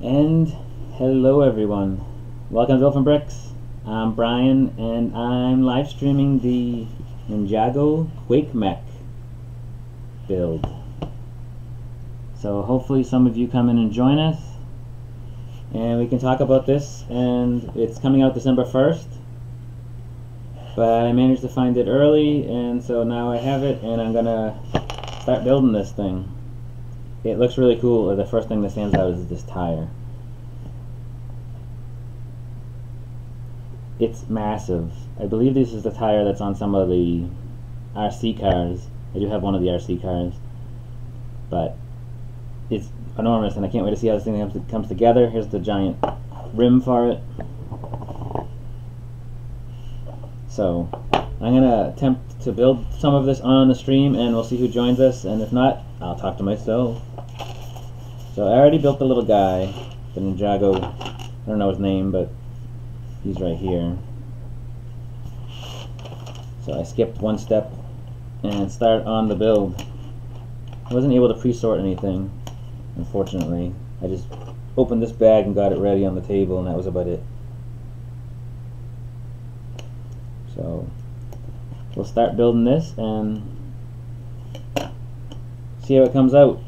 And hello everyone, welcome to BuiltFromBricks. I'm Brian and I'm live streaming the Ninjago Quake Mech build. So hopefully some of you come in and join us and we can talk about this. And it's coming out December 1st, but I managed to find it early and so now I have it and I'm gonna start building this thing. It looks really cool. The first thing that stands out is this tire. It's massive. I believe this is the tire that's on some of the RC cars. I do have one of the RC cars, but it's enormous and I can't wait to see how this thing comes together. Here's the giant rim for it. So I'm gonna attempt to build some of this on the stream and we'll see who joins us, and if not, I'll talk to myself. So I already built the little guy, the Ninjago. I don't know his name, but he's right here. So I skipped one step and start on the build. I wasn't able to pre-sort anything, unfortunately. I just opened this bag and got it ready on the table, and that was about it. So we'll start building this and see how it comes out.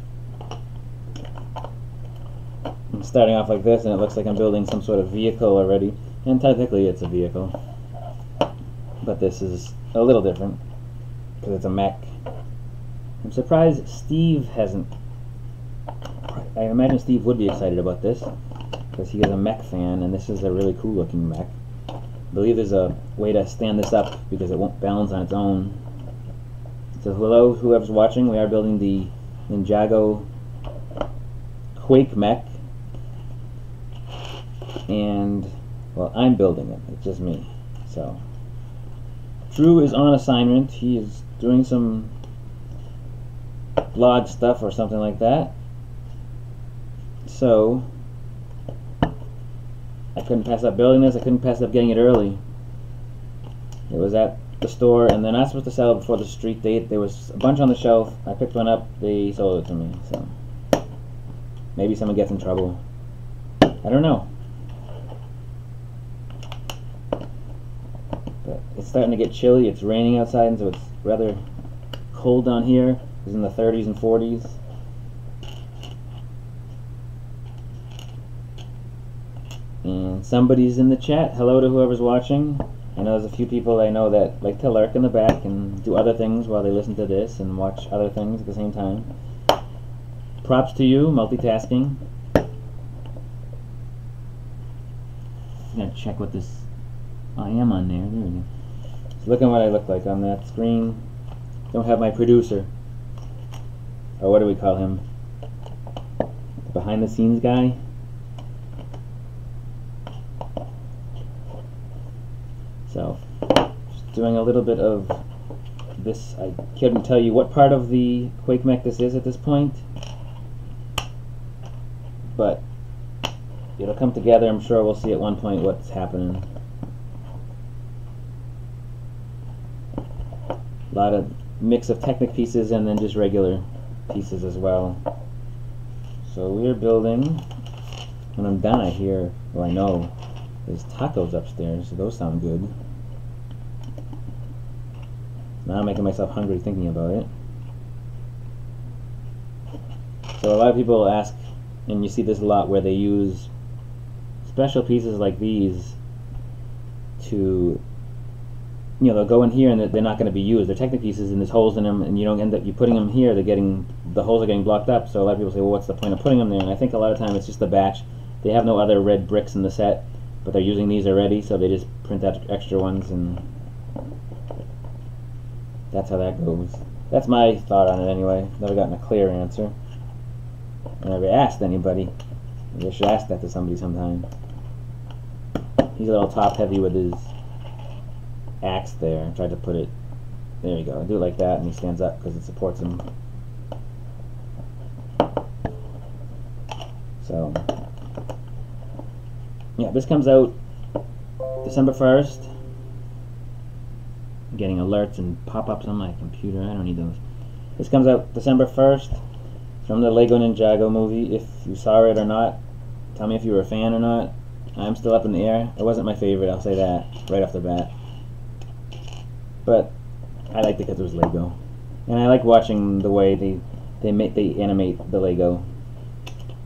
I'm starting off like this and it looks like I'm building some sort of vehicle already, and technically it's a vehicle, but this is a little different because it's a mech. I'm surprised Steve hasn't. I imagine Steve would be excited about this because he is a mech fan and this is a really cool looking mech. I believe there's a way to stand this up because it won't balance on its own. So hello whoever's watching, we are building the Ninjago Quake Mech, and well, I'm building it, it's just me. So Drew is on assignment, he is doing some blog stuff or something like that, so I couldn't pass up building this. I couldn't pass up getting it early. It was at the store and they're not supposed to sell it before the street date. There was a bunch on the shelf. I picked one up, they sold it to me, so maybe someone gets in trouble, I don't know. But it's starting to get chilly. It's raining outside and so it's rather cold down here. It's in the 30s and 40s. And somebody's in the chat. Hello to whoever's watching. I know there's a few people I know that like to lurk in the back and do other things while they listen to this and watch other things at the same time. Props to you, multitasking. I'm gonna check what this. I am on there. There we go. So look at what I look like on that screen. Don't have my producer, or what do we call him? The behind the scenes guy. So, just doing a little bit of this. I couldn't tell you what part of the Quake Mech this is at this point, but it'll come together. I'm sure we'll see at one point what's happening. A lot of mix of Technic pieces and then just regular pieces as well. So we're building. When I'm done, I hear, well, I know there's tacos upstairs, so those sound good. Now I'm making myself hungry thinking about it. So a lot of people ask, and you see this a lot, where they use special pieces like these to, you know, they'll go in here and they're not going to be used. They're Technic pieces and there's holes in them, and you don't end up, you putting them here, the holes are getting blocked up. So a lot of people say, well, what's the point of putting them there? And I think a lot of time it's just the batch. They have no other red bricks in the set, but they're using these already, so they just print out extra ones, and that's how that goes. That's my thought on it anyway. Never gotten a clear answer. I never asked anybody. Maybe I should ask that to somebody sometime. He's a little top heavy with his axe there. I tried to put it, there you go. I do it like that and he stands up because it supports him. So yeah, this comes out December 1st. I'm getting alerts and pop-ups on my computer. I don't need those. This comes out December 1st from the Lego Ninjago movie. If you saw it or not, Tell me if you were a fan or not. I'm still up in the air. It wasn't my favorite, I'll say that right off the bat. But I liked it because it was Lego. And I like watching the way they animate the Lego.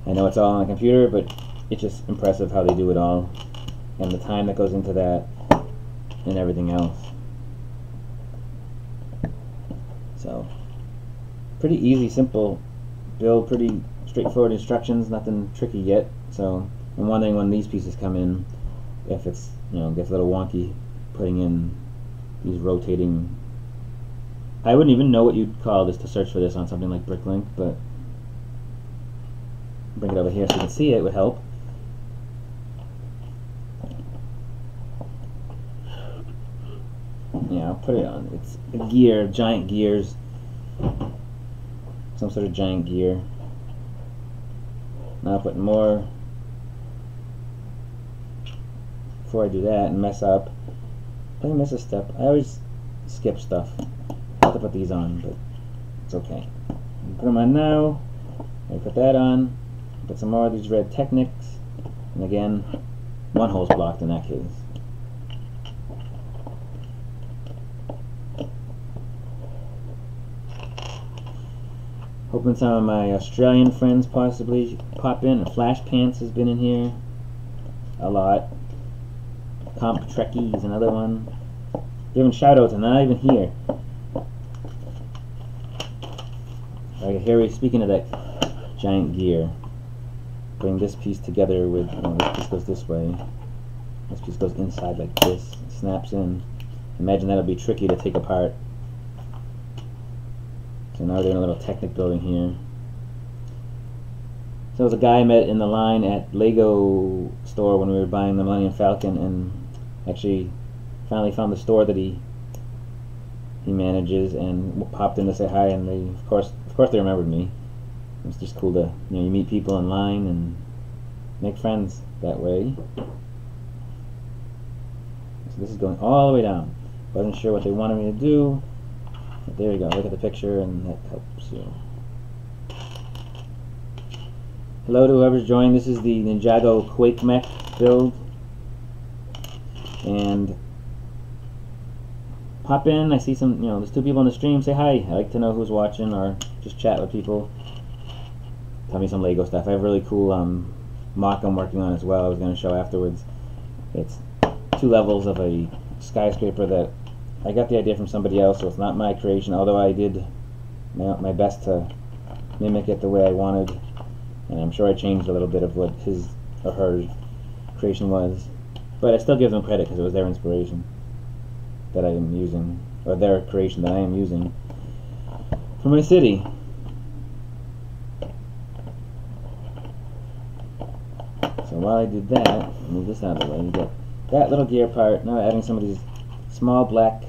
I know it's all on a computer, but it's just impressive how they do it all. And the time that goes into that and everything else. So, pretty easy, simple build, pretty straightforward instructions, nothing tricky yet. So, I'm wondering when these pieces come in, if it's, gets a little wonky putting in these rotating. I wouldn't even know what you'd call this to search for this on something like Bricklink, but bring it over here so you can see it would help. Yeah, I'll put it on. It's a gear, giant gears. Some sort of giant gear. Now I'll put more. Before I do that and mess up. If I miss a step, I always skip stuff. I have to put these on, but it's okay. Put them on now. I put that on. Put some more of these red Technics. And again, one hole's blocked in that case. Hoping some of my Australian friends possibly pop in. Flash Pants has been in here a lot. Comp Trekkie is another one. Giving shoutouts and not even here. Right, here we're speaking of that giant gear. Bring this piece together with, this piece goes this way. This piece goes inside like this. Snaps in. Imagine that'll be tricky to take apart. So now we're doing a little Technic building here. So there was a guy I met in the line at Lego store when we were buying the Millennium Falcon, and actually finally found the store that he manages, and popped in to say hi, and they of course they remembered me. It's just cool to, you meet people in line and make friends that way. So this is going all the way down. Wasn't sure what they wanted me to do. But there you go. Look at the picture, and that helps you. Hello to whoever's joined. This is the Ninjago Quake Mech build. And pop in. I see some, there's 2 people on the stream. Say hi. I like to know who's watching, or just chat with people. Tell me some Lego stuff. I have a really cool mock I'm working on as well. I was going to show afterwards. It's 2 levels of a skyscraper that I got the idea from somebody else, so it's not my creation, although I did my best to mimic it the way I wanted, and I'm sure I changed a little bit of what his or her creation was, but I still give them credit because it was their inspiration that I am using, or their creation that I am using for my city. So while I did that, move this out of the way, you get that little gear part. Now adding some of these small black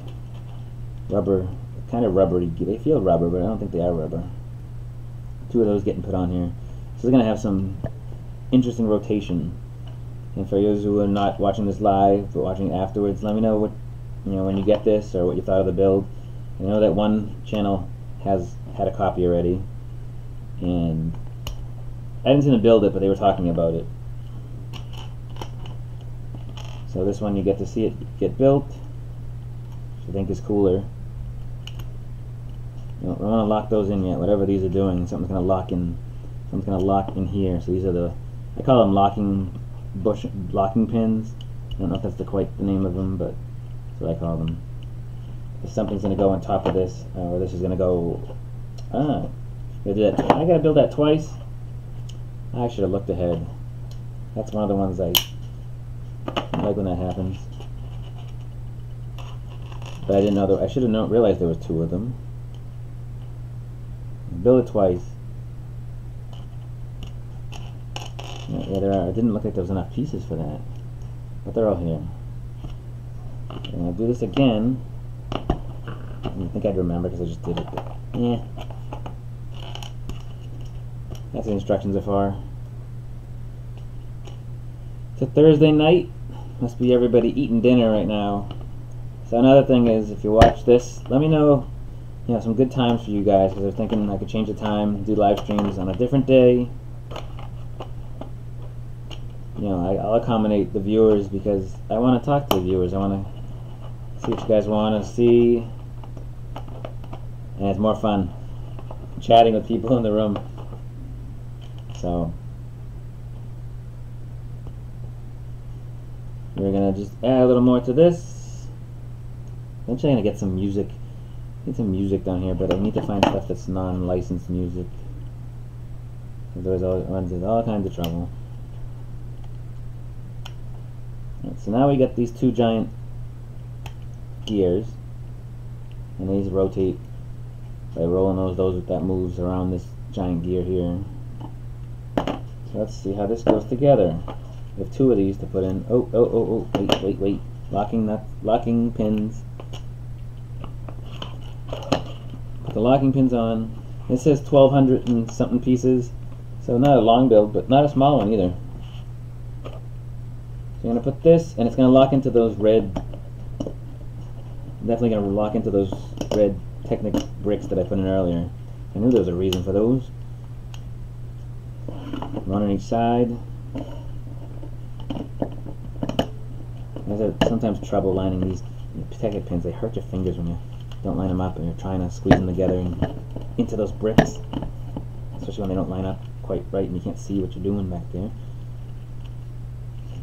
rubber, kind of rubbery. They feel rubber, but I don't think they are rubber. 2 of those getting put on here. So we're going to have some interesting rotation. And for those who are not watching this live, but watching it afterwards, let me know what, when you get this, or what you thought of the build. I know that one channel has had a copy already, and I didn't see them build it, but they were talking about it. So this one you get to see it get built, which I think is cooler. We don't want to lock those in yet. Whatever these are doing, something's going to lock in. Something's going to lock in here. So these are the, I call them locking pins. I don't know if that's quite the name of them, but that's what I call them. If something's going to go on top of this, or this is going to go. I got to build that twice. I should have looked ahead. That's one of the ones I like when that happens. But I didn't know that. I should have realized there was 2 of them. Build it twice. Yeah, there are. It didn't look like there was enough pieces for that, but they're all here. And I'll do this again. I didn't think I'd remember because I just did it. But, yeah. That's the instructions so far. It's a Thursday night. Must be everybody eating dinner right now. So another thing is, if you watch this, let me know, some good times for you guys, because I was thinking I could change the time, do live streams on a different day. you know, I'll accommodate the viewers because I want to talk to the viewers. I want to see what you guys want to see, and it's more fun chatting with people in the room. So we're gonna just add a little more to this. Eventually, I'm gonna get some music. Get some music down here, but I need to find stuff that's non-licensed music. Otherwise, it runs into all kinds of trouble. Right, so now we got these two giant gears, and these rotate by rolling those that moves around this giant gear here. So let's see how this goes together. We have two of these to put in. Oh, wait. Locking pins. Put the locking pins on. This says 1,200 and something pieces, so not a long build, but not a small one either. So I'm going to put this, and it's going to lock into those red, definitely going to lock into those red Technic bricks that I put in earlier. I knew there was a reason for those. One on each side. I have sometimes trouble lining these Technic pins. They hurt your fingers when you don't line them up and you're trying to squeeze them together and into those bricks, especially when they don't line up quite right and you can't see what you're doing back there.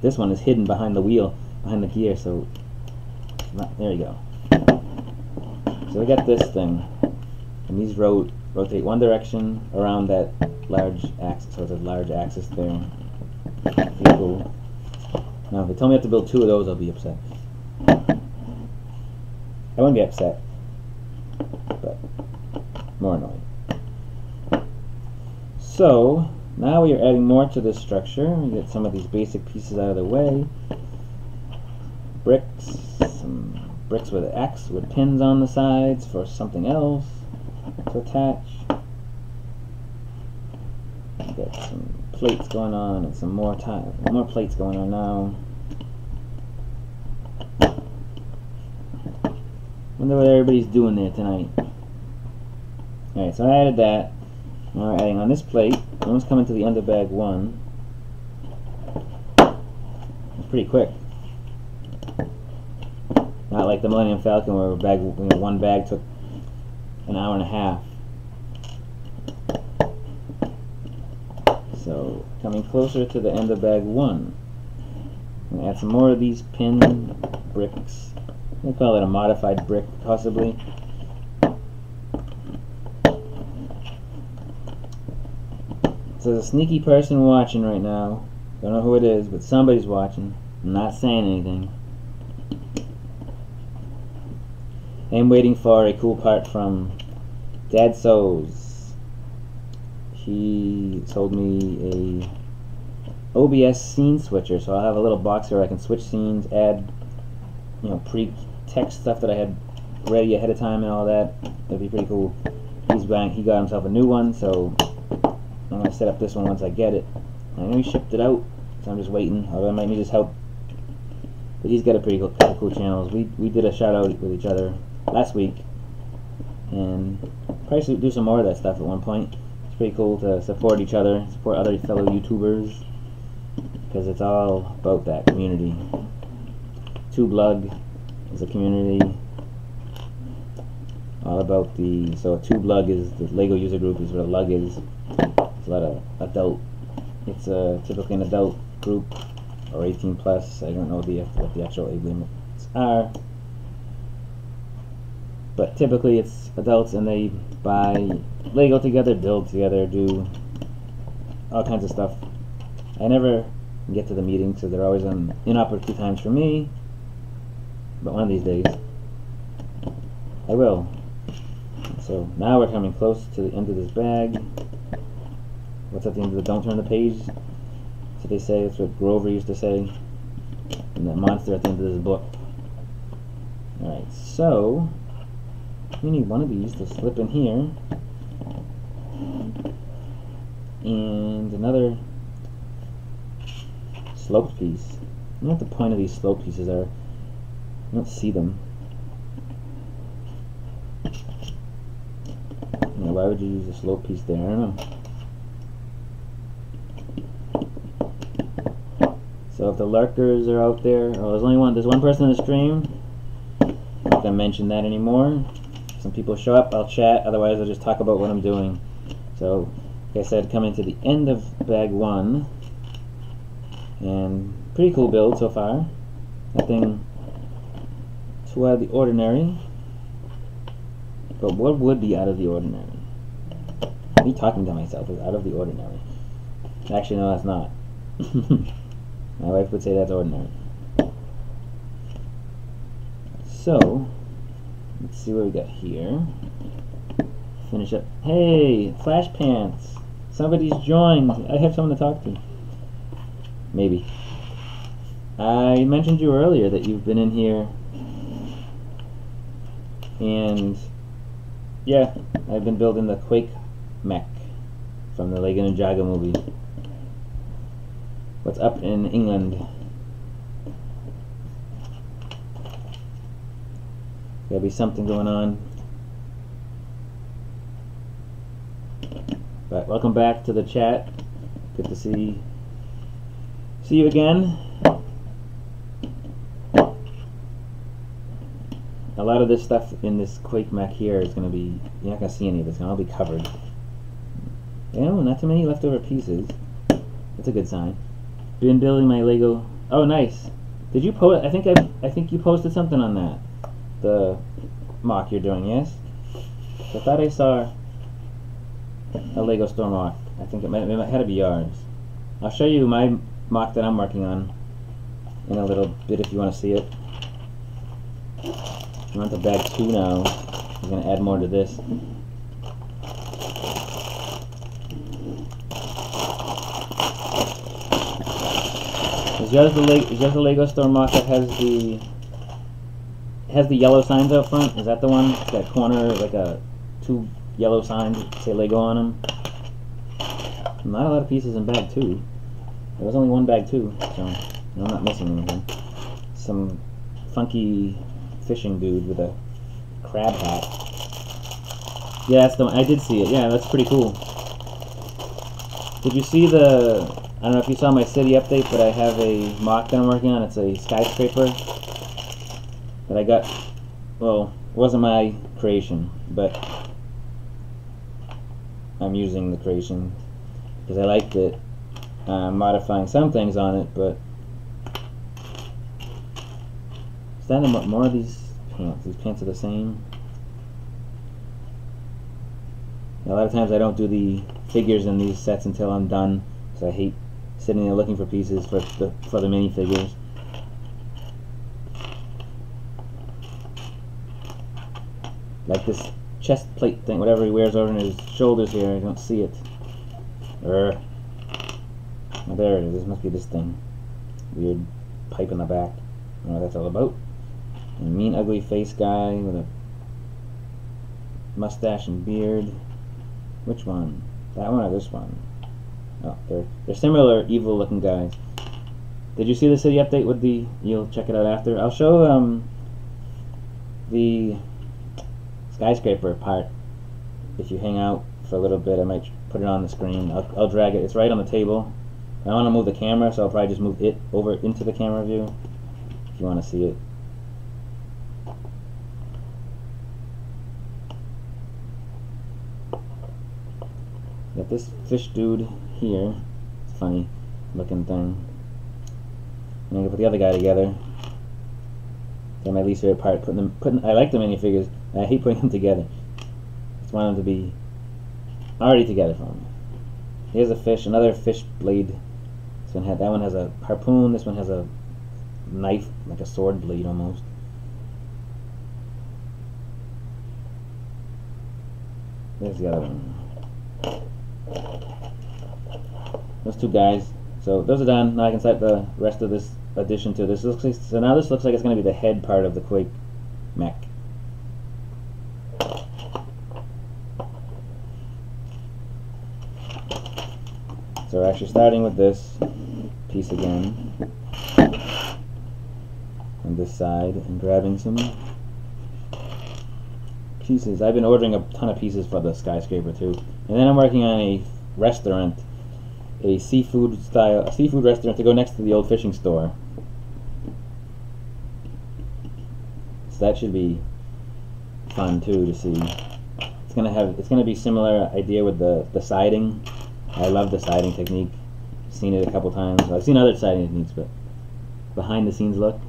This one is hidden behind the wheel, behind the gear, so there you go. So we got this thing, and these rotate one direction around that large axis, so it's a large axis there. Pretty cool. Now if they tell me I have to build two of those, I'll be upset. I won't get upset, but more annoying. So now we are adding more to this structure. We get some of these basic pieces out of the way. Bricks, some bricks with with pins on the sides for something else to attach. Got some plates going on and some more plates going on now. Wonder what everybody's doing there tonight. Alright, so I added that. Now we're adding on this plate. Almost coming to the end of bag one. It's pretty quick. Not like the Millennium Falcon where one bag took an hour and a half. So coming closer to the end of bag one. I'm gonna add some more of these pin bricks. We'll call it a modified brick, possibly. So there's a sneaky person watching right now. Don't know who it is, but somebody's watching. I'm not saying anything. I'm waiting for a cool part from Dad Sews. He sold me a OBS scene switcher, so I'll have a little box where I can switch scenes, add, you know, pre-text stuff that I had ready ahead of time and all that. That'd be pretty cool. He got himself a new one, so I'm gonna set up this one once I get it. I know he shipped it out, so I'm just waiting. Although I might need his help. But he's got a pretty cool channels. We did a shout out with each other last week, and probably should do some more of that stuff at one point. It's pretty cool to support each other, support other fellow YouTubers, because it's all about that community. TubeLug is a community all about so TubeLug is the Lego user group, is what a lug is. It's a lot of adult. It's typically an adult group or 18 plus. I don't know what the actual age limits are, but typically it's adults, and they buy Lego together, build together, do all kinds of stuff. I never get to the meetings, so they're always inopportune times for me, but one of these days I will. So now we're coming close to the end of this bag. What's at the end of the don't turn the page? That's what they say. That's what Grover used to say. And that monster at the end of this book. Alright, so we need one of these to slip in here. And another sloped piece. I don't know what the point of these slope pieces are. I don't see them. You know, why would you use a slope piece there? I don't know. So if the lurkers are out there, oh, there's one person in the stream. I'm not gonna mention that anymore. If some people show up, I'll chat. Otherwise, I'll just talk about what I'm doing. So, like I said, coming to the end of bag 1, and pretty cool build so far. Nothing too out of the ordinary. But what would be out of the ordinary? Me talking to myself is out of the ordinary. Actually, no, that's not. My wife would say that's ordinary. So, let's see what we got here. Finish up. Hey, Flash Pants. Somebody's joined. I have someone to talk to. Maybe. I mentioned you earlier that you've been in here. And, yeah, I've been building the Quake Mech from the Lego Ninjago movie. What's up in England? There'll be something going on. But welcome back to the chat. Good to see you again. A lot of this stuff in this Quake Mech here is going to be, you're not going to see any of it. It's going to all be covered. You know, not too many leftover pieces. That's a good sign. Been building my Lego. Oh, nice. Did you post? I think you posted something on that. The mock you're doing, yes? I thought I saw a Lego store mock. I think it had to be yours. I'll show you my mock that I'm working on in a little bit if you want to see it. I'm on to bag 2 now. I'm going to add more to this. Is yours the Lego store mock that has the yellow signs out front? Is that the one? That corner, like 2 yellow signs that say Lego on them? Not a lot of pieces in bag 2. There was only one bag 2, so I'm not missing anything. Some funky fishing dude with a crab hat. Yeah, that's the one. I did see it. Yeah, that's pretty cool. Did you see the... I don't know if you saw my city update, but I have a mock that I'm working on. It's a skyscraper that I got. Well, it wasn't my creation, but I'm using the creation because I liked it. Modifying some things on it, but is that more of these pants? These pants are the same. A lot of times I don't do the figures in these sets until I'm done, because I hate sitting there looking for pieces for the minifigures. Like this chest plate thing, whatever he wears over his shoulders here, I don't see it. Oh, there it is. This must be this thing. Weird pipe in the back. I don't know what that's all about. A mean, ugly face guy with a mustache and beard. Which one? That one or this one? Oh, they're similar, evil-looking guys. Did you see the city update with the... You'll check it out after. I'll show the skyscraper part. If you hang out for a little bit, I might put it on the screen. I'll drag it. It's right on the table. I want to move the camera, so I'll probably just move it over into the camera view if you want to see it. Got this fish dude here. It's a funny looking thing. And I'm gonna put the other guy together. That's my least favorite part. I like the minifigures. I hate putting them together. Just want them to be already together for me. Here's a fish, another fish blade. That one has a harpoon. This one has a knife, like a sword blade almost. There's the other one. Those 2 guys. So those are done. Now I can set the rest of this addition to this. So now this looks like it's going to be the head part of the Quake Mech. So we're actually starting with this piece again on this side and grabbing some pieces. I've been ordering a ton of pieces for the skyscraper too. And then I'm working on a restaurant a seafood restaurant to go next to the old fishing store. So that should be fun too to see. It's gonna be similar idea with the siding. I love the siding technique. I've seen it a couple times. I've seen other siding techniques, but behind the scenes look.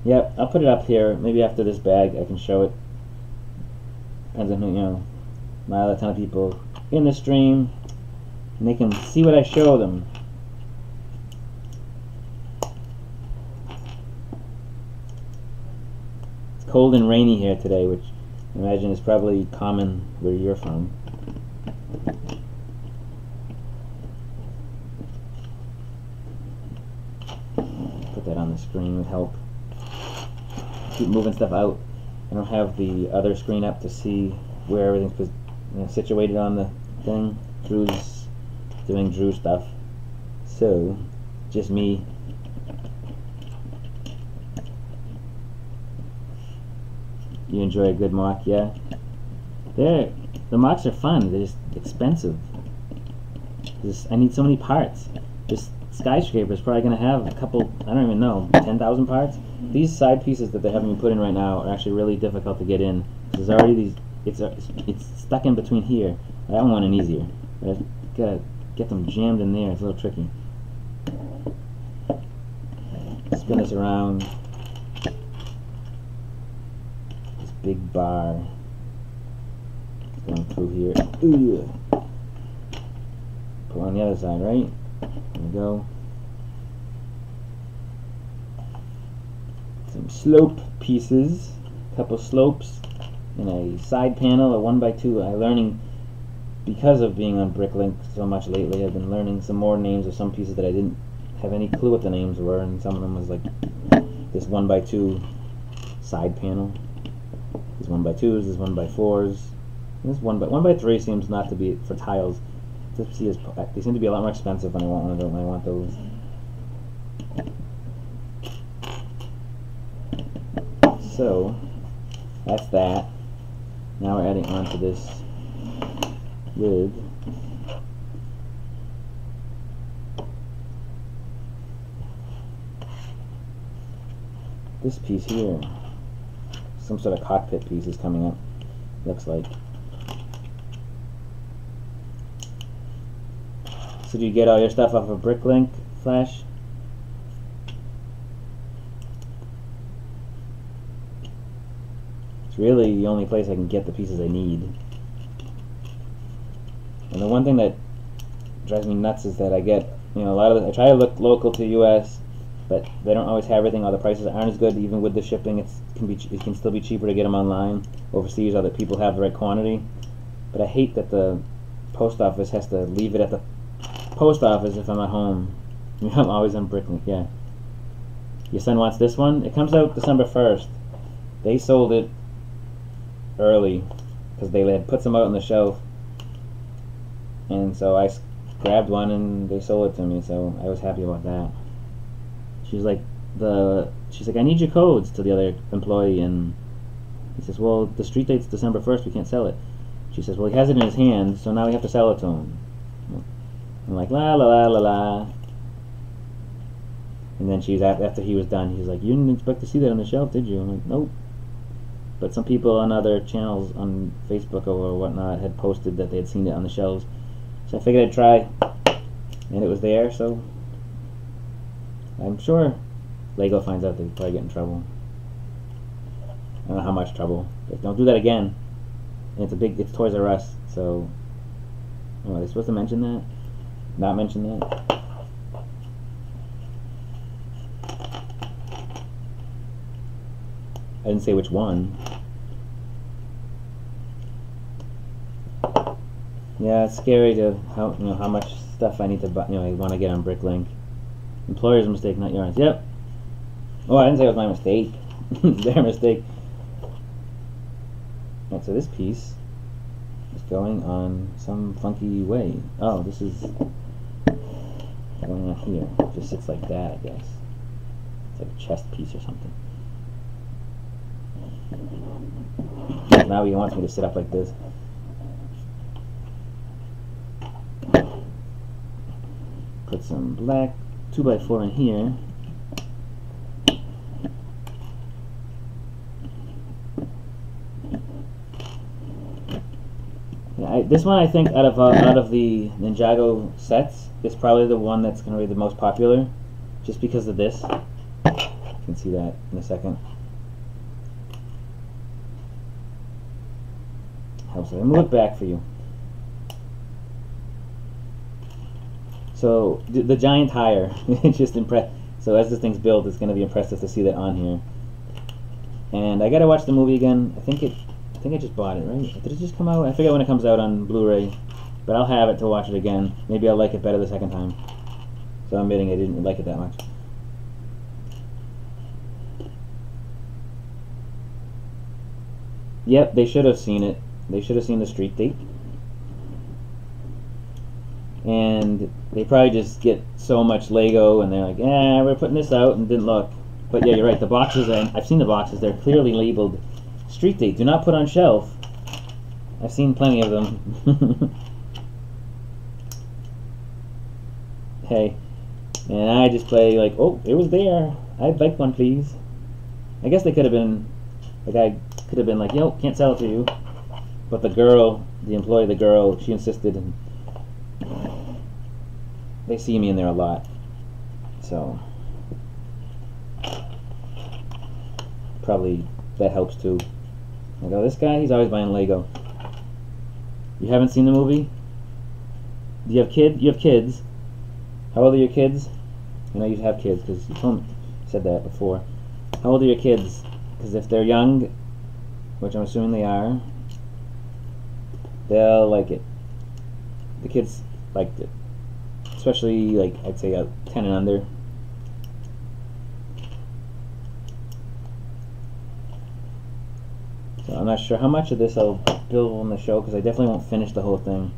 Yep, I'll put it up here. Maybe after this bag I can show it. Depends on who, you know, not a ton of people in the stream, and they can see what I show them. It's cold and rainy here today, which I imagine is probably common where you're from. Put that on the screen would help. Keep moving stuff out. I don't have the other screen up to see where everything's situated on the thing. Drew's doing Drew stuff, so just me. You enjoy a good mock, yeah? The mocks are fun. They're just expensive. I need so many parts. This skyscraper is probably going to have a couple, I don't even know, 10,000 parts. These side pieces that they're having me put in right now are actually really difficult to get in. There's already these, it's stuck in between here. I don't want an easier, but I've got to get them jammed in there. It's a little tricky. Spin this around. This big bar is going through here. Ugh. Pull on the other side, right? There we go. Some slope pieces, a couple slopes, and a side panel, a 1x2. I'm learning, because of being on Bricklink so much lately, I've been learning some more names of some pieces that I didn't have any clue what the names were, and some of them was like this 1x2 side panel. These 1x2s, this 1x4s. This 1x3 seems not to be for tiles. They seem to be a lot more expensive when I want those. So that's that. Now we're adding on to this with this piece here. Some sort of cockpit piece is coming up, looks like. So do you get all your stuff off of Bricklink, Flash? It's really the only place I can get the pieces I need. And the one thing that drives me nuts is that I get, you know, I try to look local to US, but they don't always have everything. All the prices aren't as good, even with the shipping. It can still be cheaper to get them online overseas, or that people have the right quantity. But I hate that the post office has to leave it at the post office if I'm at home. I'm always on Bricklink, yeah. Your son wants this one? It comes out December 1st. They sold it early because they had put some out on the shelf, and so I grabbed one and they sold it to me, so I was happy about that. She's like, I need your codes to the other employee, and he says, well, the street date's December 1st, we can't sell it. She says, well, he has it in his hand, so now we have to sell it to him. I'm like, la la la la la. And then after he was done, he's like, you didn't expect to see that on the shelf, did you? I'm like, nope. But some people on other channels on Facebook or whatnot had posted that they had seen it on the shelves. So I figured I'd try, and it was there, so I'm sure Lego finds out they'd probably get in trouble. I don't know how much trouble, but don't do that again. And it's Toys R Us, so are they supposed to mention that? Not mention that? I didn't say which one. Yeah, it's scary to how much stuff I need to buy. I want to get on Bricklink. Employer's mistake, not yours. Yep. Oh, I didn't say it was my mistake. It's their mistake. Alright, so this piece is going on some funky way. Oh, this is going on here. It just sits like that, I guess. It's like a chest piece or something. Now he wants me to sit up like this. Put some black 2x4 in here. Yeah, this one I think out of the Ninjago sets is probably the one that's going to be the most popular, just because of this. You can see that in a second. Helps it. I'm gonna look back for you. So the giant tire, just impressed. So as this thing's built, it's going to be impressive to see that on here. And I gotta watch the movie again. I think I just bought it, right? Did it just come out? I forget when it comes out on Blu-ray, but I'll have it to watch it again. Maybe I'll like it better the second time. So I'm admitting I didn't like it that much. Yep, they should have seen it. They should have seen the street date. And they probably just get so much Lego and they're like, eh, we're putting this out, and didn't look. But yeah, you're right, the boxes I've seen the boxes, they're clearly labeled street date, do not put on shelf. I've seen plenty of them. Hey, and I just play like, oh, it was there, I'd like one please. I guess they could have been, the guy could have been like, yo, can't sell it to you. But the girl, the employee, the girl, she insisted, and they see me in there a lot, so probably that helps too. I go, this guy, he's always buying Lego. You haven't seen the movie? Do you have kids? You have kids. How old are your kids? You know you have kids because you told me, you said that before. How old are your kids? Because if they're young, which I'm assuming they are, they'll like it. The kids liked it. Especially, like, I'd say 10 and under. So I'm not sure how much of this I'll build on the show, because I definitely won't finish the whole thing,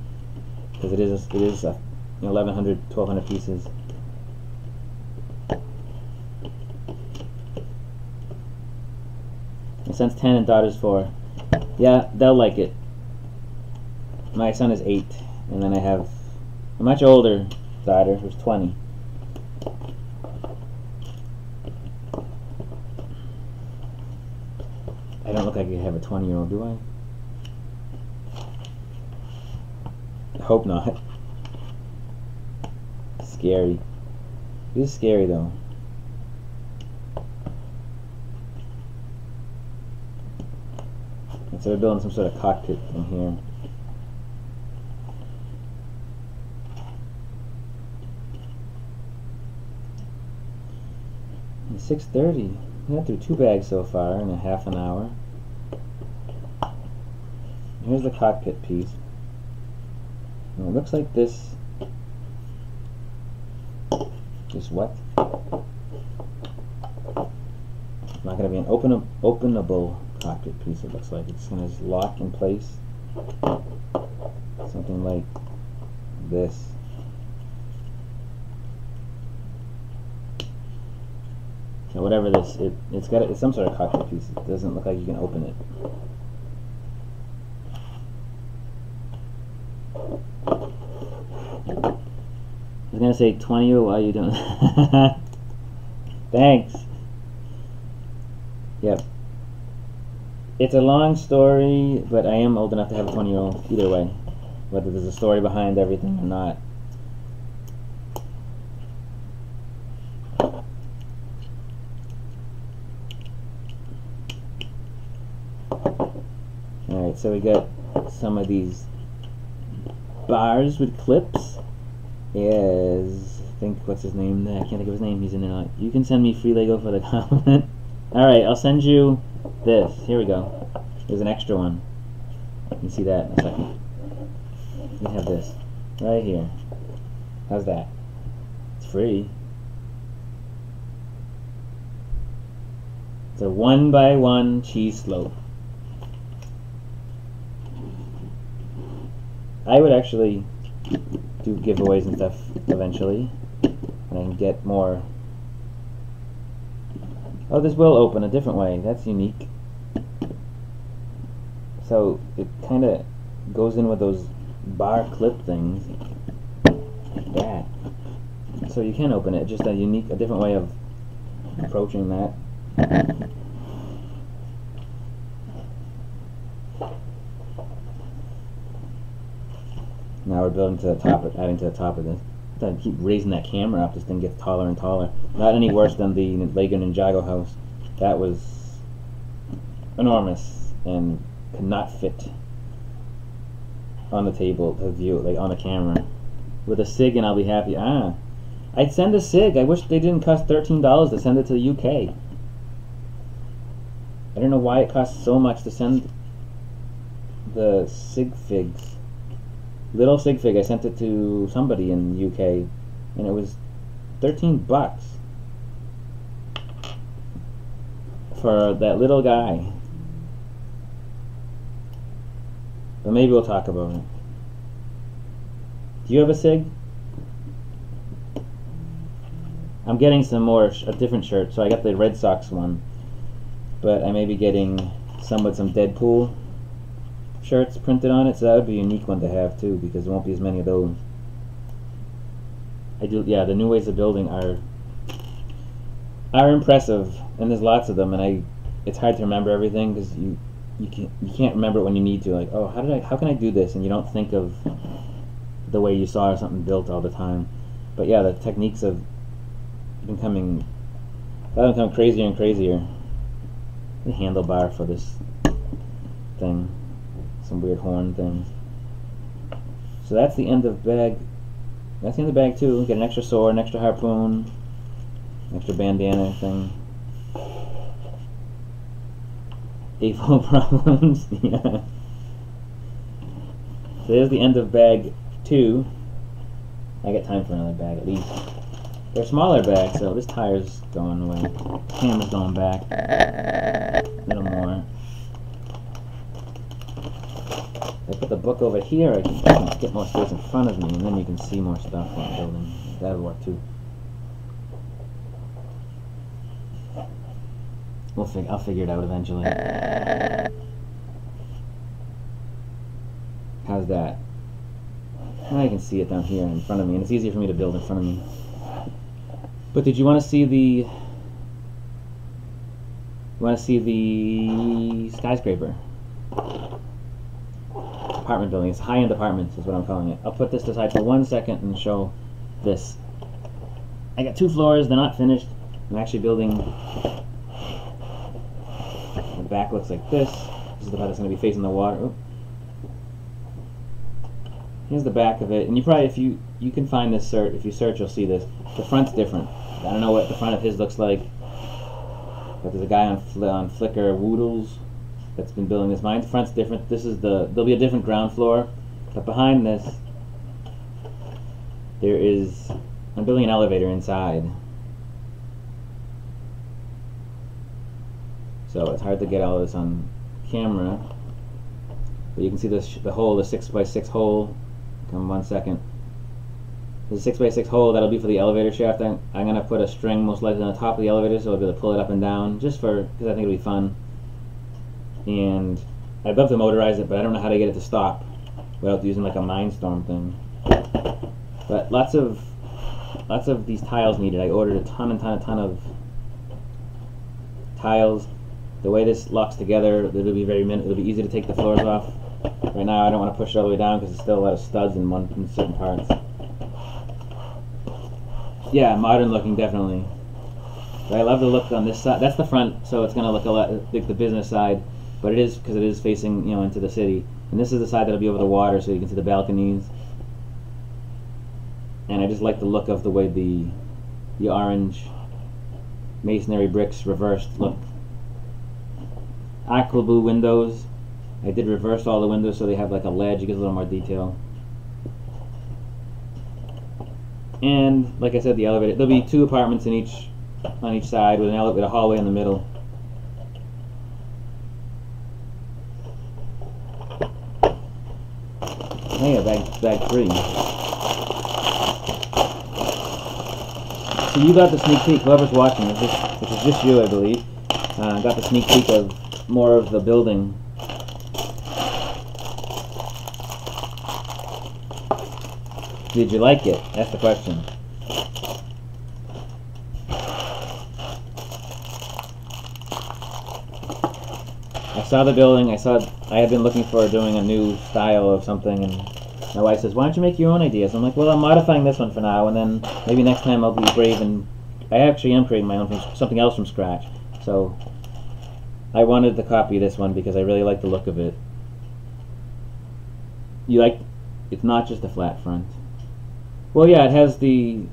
because it is 1,100, 1,200 pieces. My son's 10 and daughter's 4. Yeah, they'll like it. My son is 8, and then I have a much older daughter who's 20. I don't look like I have a 20-year-old, do I? I hope not. Scary. It is scary though. And so we're building some sort of cockpit in here. It's 6:30. We got through 2 bags so far in a half an hour. Here's the cockpit piece. And it looks like this. Just what? It's not going to be an openable cockpit piece. It looks like it's going to just lock in place. Something like this. So whatever this, it's some sort of cockpit piece. It doesn't look like you can open it. I was gonna say 20 while you doing. Thanks. Yep. It's a long story, but I am old enough to have a 20-year-old either way, whether there's a story behind everything or not. Alright, so we got some of these bars with clips. Is, I think, what's his name? I can't think of his name. He's in there. You can send me free Lego for the comment. Alright, I'll send you this. Here we go. There's an extra one. You can see that in a second. We have this right here. How's that? It's free. It's a 1x1 cheese slope. I would actually do giveaways and stuff eventually, and I can get more. Oh, this will open a different way. That's unique. So it kind of goes in with those bar clip things, like that. So you can open it, just a different way of approaching that. Now we're building to the top, adding to the top of this. I keep raising that camera up, this thing gets taller and taller. Not any worse than the Lego Ninjago house. That was enormous and could not fit on the table to view it, like on the camera. With a SIG and I'll be happy. I'd send a SIG. I wish they didn't cost $13 to send it to the UK. I don't know why it costs so much to send the SIG figs. Little sig fig, I sent it to somebody in the UK, and it was $13 for that little guy. But maybe we'll talk about it. Do you have a SIG? I'm getting some more, a different shirt, so I got the Red Sox one. But I may be getting some with some Deadpool shirts printed on it, so that would be a unique one to have too, because there won't be as many of those. Yeah, the new ways of building are impressive, and there's lots of them, and it's hard to remember everything because you can't remember it when you need to. Like, oh, how can I do this? And you don't think of the way you saw something built all the time. But yeah, the techniques have become crazier and crazier. The handlebar for this thing. Some weird horn things. So that's the end of bag. That's the end of bag 2. Get an extra sword, an extra harpoon, an extra bandana thing. Evil problems. Yeah. So there's the end of bag 2. I got time for another bag at least. They're smaller bags, so this tire's going away. Camera's going back. A little more. If I put the book over here, I can get more space in front of me, and then you can see more stuff while I'm building. That'll work too. I'll figure it out eventually. How's that? Now I can see it down here in front of me, and it's easier for me to build in front of me. But did you want to see the? You want to see the skyscraper? Apartment building. It's high-end apartments is what I'm calling it. I'll put this aside for 1 second and show this. I got 2 floors. They're not finished. I'm actually building. The back looks like this. This is the part that's going to be facing the water. Oop. Here's the back of it, and you probably, if you can find this, if you search, you'll see this. The front's different. I don't know what the front of his looks like, but there's a guy on Flickr, Woodles, that's been building this. Mine's front's different. This is there'll be a different ground floor, but behind this, I'm building an elevator inside. So it's hard to get all of this on camera, but you can see the hole, the 6x6 hole. Come 1 second. There's a 6x6 hole that'll be for the elevator shaft. I'm going to put a string most likely on the top of the elevator so I'll be able to pull it up and down, just because I think it'll be fun. And I'd love to motorize it, but I don't know how to get it to stop without using like a Mindstorm thing. But lots of these tiles needed. I ordered a ton of tiles. The way this locks together, it'll be easy to take the floors off. Right now I don't want to push it all the way down because there's still a lot of studs in certain parts. Yeah, modern looking, definitely. But I love the look on this side. That's the front, so it's going to look a lot like the business side, but it is because it is facing, into the city. And this is the side that'll be over the water, so you can see the balconies. And I just like the look of the way the orange masonry bricks reversed look. Aqua blue windows. I did reverse all the windows so they have like a ledge. It gives a little more detail. And like I said, the elevator. There'll be 2 apartments on each side with a hallway in the middle. Hey, bag 3. So you got the sneak peek. Whoever's watching, which is just you, I believe, got the sneak peek of more of the building. Did you like it? That's the question. I saw the building. I had been looking for doing a new style of something, and my wife says, "Why don't you make your own ideas?" I'm like, "Well, I'm modifying this one for now, and then maybe next time I'll be brave and I actually am creating my own something else from scratch." So I wanted to copy this one because I really like the look of it. It's not just a flat front. Well, yeah, it has the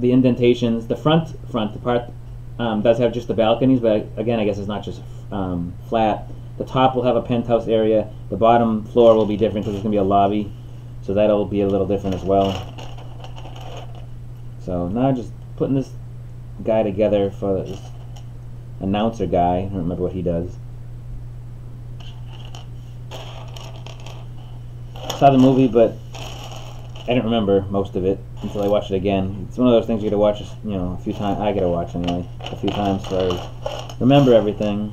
indentations. The front part does have just the balconies, but again, I guess it's not just flat. The top will have a penthouse area. The bottom floor will be different because there's going to be a lobby, so that'll be a little different as well. So now just putting this guy together for this announcer guy. I don't remember what he does. I saw the movie, but I didn't remember most of it until I watched it again. It's one of those things you gotta watch, a few times. I gotta watch anyway, a few times so I remember everything.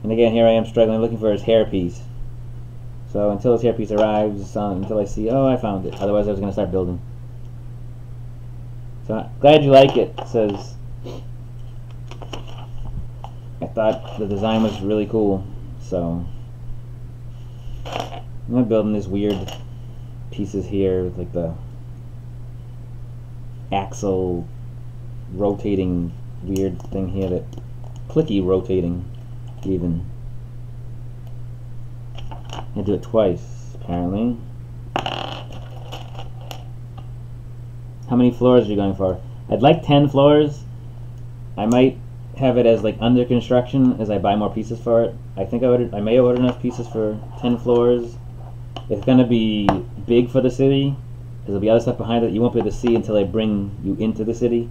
And again, here I am struggling, looking for his hairpiece. So until his hairpiece arrives, until I see, oh, I found it. Otherwise, I was gonna start building. So glad you like it. It says, I thought the design was really cool. So I'm building these weird pieces here with like the axle rotating weird thing here, that clicky rotating even. I do it twice apparently. How many floors are you going for? I'd like 10 floors. I might have it as like under construction as I buy more pieces for it. I think I may have ordered enough pieces for 10 floors. It's going to be big for the city because there'll be other stuff behind it you won't be able to see until I bring you into the city.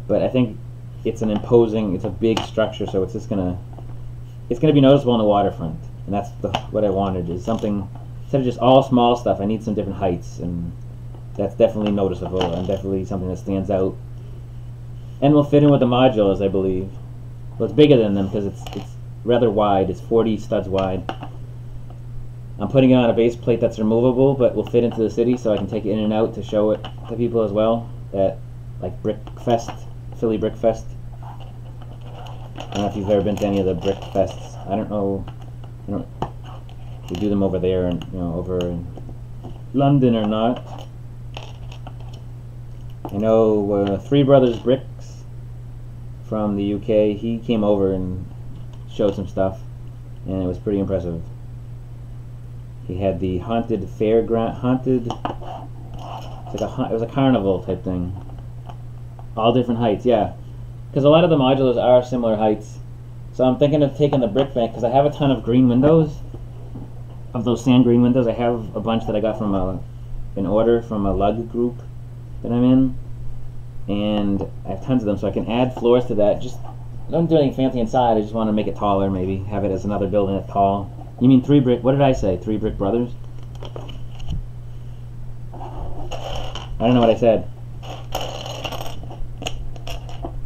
But I think it's it's a big structure, so it's gonna be noticeable on the waterfront, and that's what I wanted, is something instead of just all small stuff. I need some different heights, and that's definitely noticeable and definitely something that stands out, and will fit in with the modulars, I believe. Well, it's bigger than them because it's rather wide. It's 40 studs wide. I'm putting it on a base plate that's removable, but will fit into the city, so I can take it in and out to show it to people as well. At like Brick Fest, Philly Brick Fest. I don't know if you've ever been to any of the Brick Fests. I don't know. If we do them over there, and over in London or not. I know Three Brothers Bricks from the UK. He came over and showed some stuff, and it was pretty impressive. He had the haunted fairground, it was a carnival type thing. All different heights, yeah. Because a lot of the modulars are similar heights. So I'm thinking of taking the brick bank, because I have a ton of green windows, of those sand green windows. I have a bunch that I got from an order from a lug group that I'm in. And I have tons of them, so I can add floors to that. I don't do anything fancy inside, I just want to make it taller, maybe. Have it as another building that's tall. You mean 3 brick, what did I say? 3 Brick Brothers? I don't know what I said.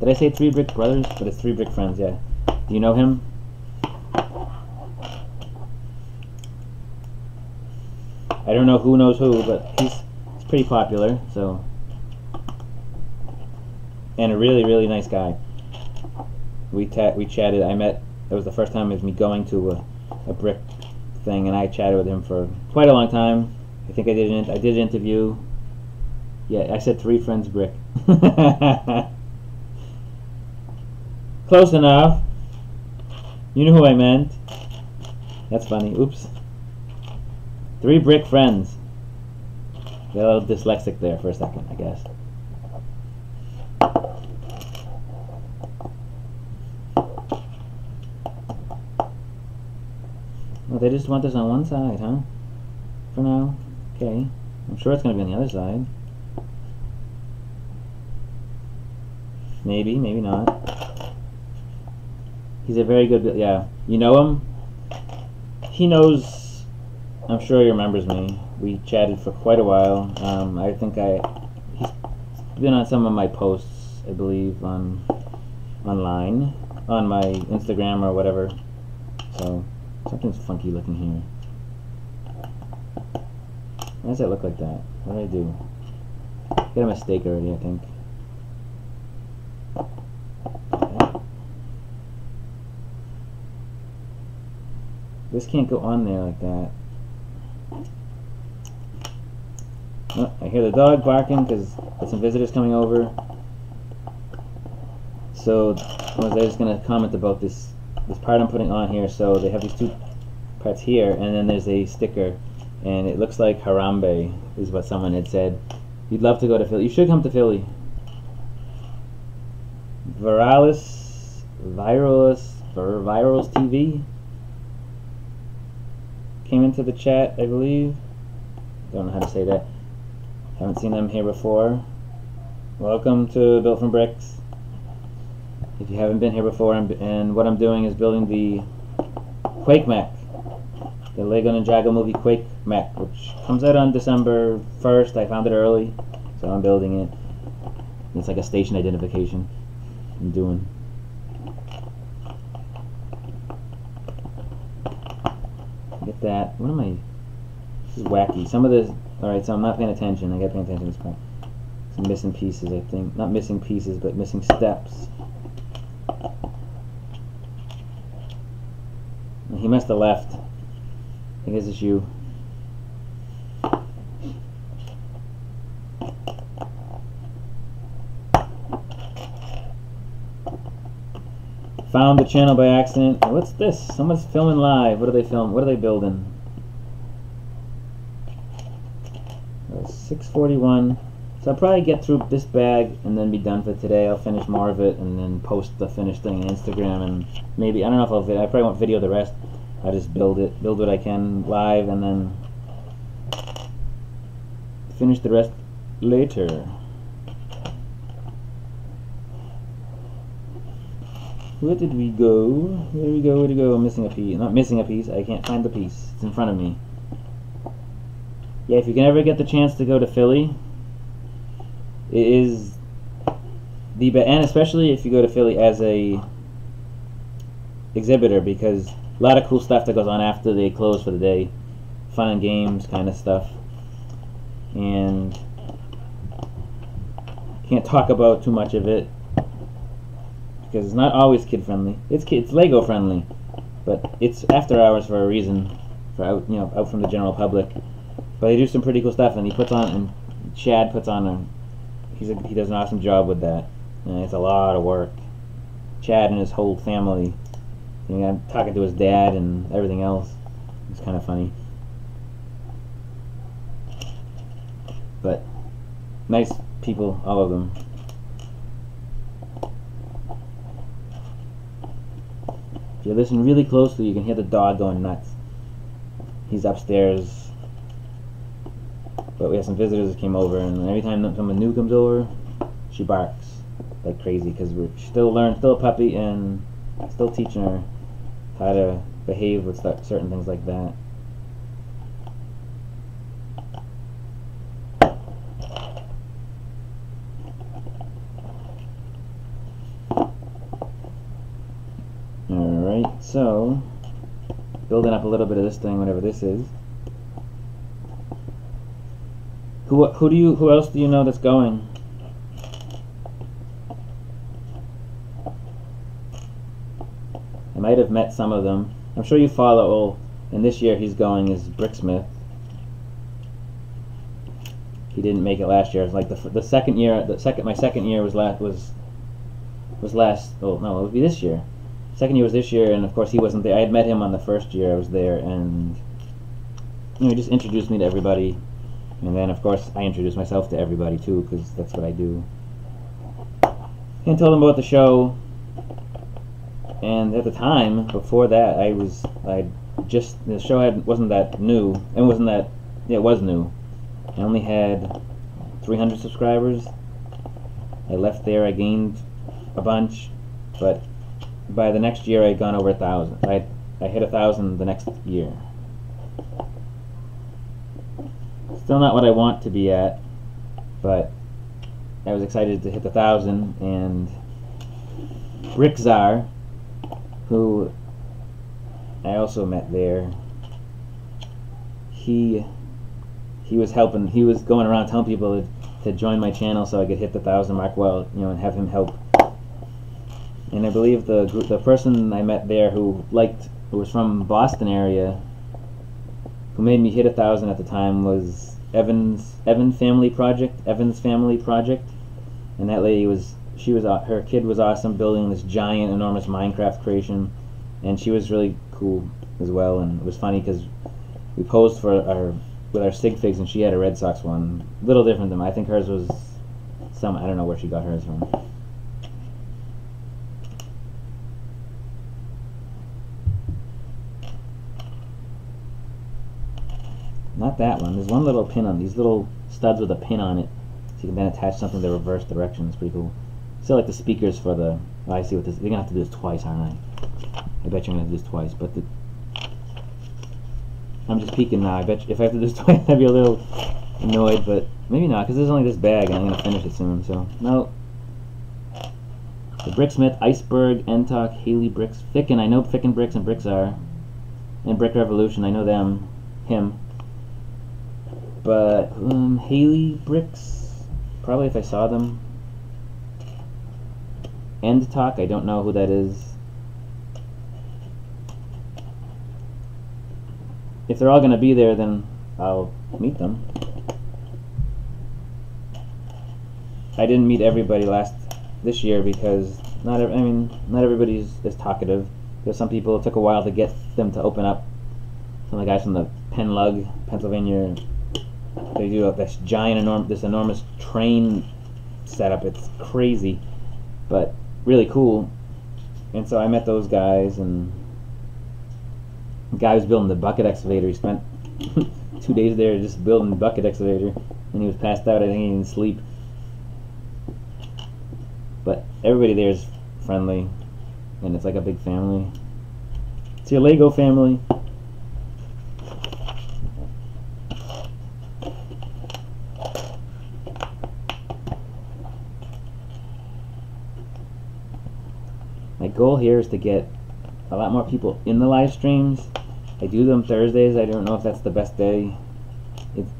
Did I say 3 Brick Brothers? But it's 3 Brick Friends, yeah. Do you know him? I don't know who knows who, but he's pretty popular, so. And a really, really nice guy. We chatted, it was the first time it was me going to a brick thing, and I chatted with him for quite a long time. I think I did an interview. Yeah, I said 3 Friends Brick. Close enough. You know who I meant. That's funny. Oops. 3 Brick Friends. Got a little dyslexic there for a second, I guess. Well, they just want this on one side, huh? For now. Okay. I'm sure it's going to be on the other side. Maybe, maybe not. He's a very good, yeah. You know him? He knows, I'm sure he remembers me. We chatted for quite a while. I think he's been on some of my posts, I believe, online, on my Instagram or whatever. So, something's funky looking here. Why does that look like that? What did I do? Got a mistake already, I think. Okay. This can't go on there like that. Oh, I hear the dog barking because there's some visitors coming over. So I was just going to comment about this part I'm putting on here. So they have these two parts here, and then there's a sticker, and it looks like Harambe is what someone had said. You'd love to go to Philly. You should come to Philly. Virals TV came into the chat, I believe. Don't know how to say that. Haven't seen them here before. Welcome to Built from Bricks. If you haven't been here before, and what I'm doing is building the Quake Mech, the Lego Ninjago movie Quake Mech, which comes out on December 1st. I found it early, so I'm building it. It's like a station identification I'm doing. Get that. What am I? This is wacky. Some of this. Alright, so I'm not paying attention. I gotta pay attention at this point. Some missing pieces, I think. Not missing pieces, but missing steps. He must have left. I guess it's you. Found the channel by accident. What's this? Someone's filming live. What are they filming? What are they building? 6:41. So I'll probably get through this bag and then be done for today. I'll finish more of it and then post the finished thing on Instagram, and maybe, I don't know if I probably won't video the rest. I just build what I can live, and then finish the rest later. Where did we go? Where did we go? Where did we go? I'm missing a piece. Not missing a piece. I can't find the piece. It's in front of me. Yeah, if you can ever get the chance to go to Philly, it is the best, and especially if you go to Philly as a exhibitor, because a lot of cool stuff that goes on after they close for the day, fun and games kind of stuff, and can't talk about too much of it because it's not always kid friendly. It's Lego friendly, but it's after hours for a reason, for out from the general public. But they do some pretty cool stuff, and he puts on, and Chad puts on he does an awesome job with that, and it's a lot of work. Chad and his whole family. I'm talking to his dad and everything else. It's kind of funny, but nice people, all of them. If you listen really closely, you can hear the dog going nuts. He's upstairs. But we have some visitors that came over, and every time someone new comes over, she barks like crazy because we're still a puppy, and still teaching her how to behave with certain things like that. Alright, so building up a little bit of this thing, whatever this is. Who else do you know that's going? I might have met some of them. I'm sure you follow. And this year he's going as Bricksmith. He didn't make it last year. It was like the second year. My second year was last. Oh no, it would be this year. Second year was this year, and of course he wasn't there. I had met him on the first year I was there, and he just introduced me to everybody. And then, of course, I introduced myself to everybody, too, because that's what I do. And told them about the show. And at the time, before that, the show wasn't that new. It wasn't that, yeah, it was new. I only had 300 subscribers. I left there, I gained a bunch. But by the next year, I had gone over 1,000. I hit 1,000 the next year. Still not what I want to be at, but I was excited to hit the 1,000, and Rickzar, who I also met there, he he was helping. He was going around telling people to join my channel so I could hit the 1,000 mark. Well, you know, and have him help. And I believe the person I met there who was from Boston area, who made me hit 1,000 at the time, was Evans Family Project, and that lady her kid was awesome, building this giant, enormous Minecraft creation, and she was really cool as well. And it was funny because we posed with our sig figs, and she had a Red Sox one, a little different than mine. I think hers was I don't know where she got hers from. Not that one. There's one little pin on these little studs with a pin on it, so you can then attach something the reverse direction. It's pretty cool. Still like the speakers for the. Oh, I see what this. You're gonna have to do this twice, aren't I? I bet you're gonna do this twice. But I'm just peeking now. I bet if I have to do this twice, I'd be a little annoyed, but maybe not, because there's only this bag, and I'm gonna finish it soon. So no. The Bricksmith, Iceberg, Entok, Haley Bricks, Ficken. I know Ficken Bricks and Bricks are, and Brick Revolution. I know them. Him. But Haley Bricks, probably if I saw them. End Talk, I don't know who that is. If they're all going to be there, then I'll meet them. I didn't meet everybody this year because not everybody's as talkative. There's some people, it took a while to get them to open up. Some of the guys from the Penlug, Pennsylvania. They do this enormous train setup. It's crazy, but really cool. And so I met those guys, and the guy was building the bucket excavator. He spent 2 days there just building the bucket excavator, and he was passed out. I think he didn't sleep. But everybody there is friendly, and it's like a big family. It's your Lego family. My goal here is to get a lot more people in the live streams. I do them Thursdays. I don't know if that's the best day. It's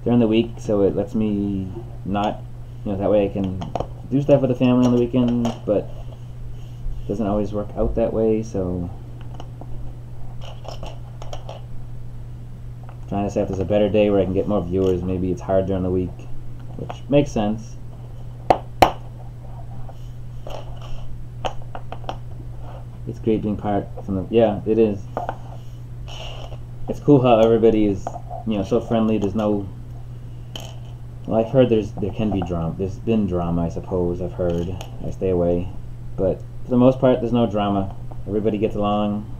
during the week, so it lets me not, that way I can do stuff with the family on the weekend, but it doesn't always work out that way, so I'm trying to say if there's a better day where I can get more viewers. Maybe it's hard during the week, which makes sense. It's great being part from the. Yeah, it is. It's cool how everybody is, so friendly. There's no. Well, I've heard there can be drama. There's been drama, I suppose. I've heard. I stay away, but for the most part, there's no drama. Everybody gets along.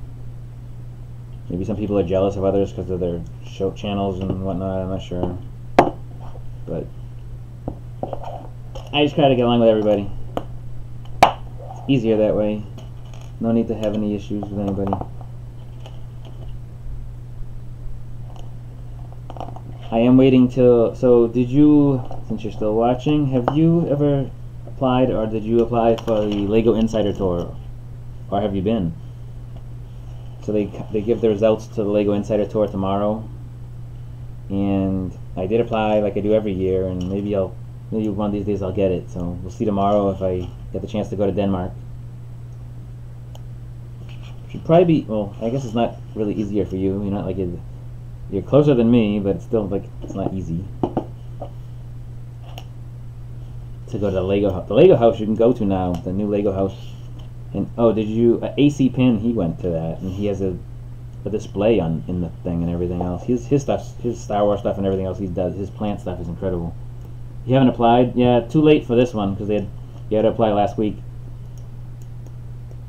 Maybe some people are jealous of others because of their show channels and whatnot. I'm not sure, but I just try to get along with everybody. It's easier that way. No need to have any issues with anybody. I am waiting till. So, did you, since you're still watching, have you ever applied, or did you apply for the Lego Insider Tour, or have you been? So they give the results to the Lego Insider Tour tomorrow, and I did apply like I do every year, and maybe one of these days I'll get it. So we'll see tomorrow if I get the chance to go to Denmark. Should probably be, well, I guess it's not really easier for you. You're not like you're closer than me, but it's still like it's not easy to go to the Lego house you can go to now, the new Lego house. And oh, did you AC Pin? He went to that, and he has a display in the thing and everything else. His stuff, his Star Wars stuff and everything else he does. His plant stuff is incredible. You haven't applied? Yeah, too late for this one because you had to apply last week.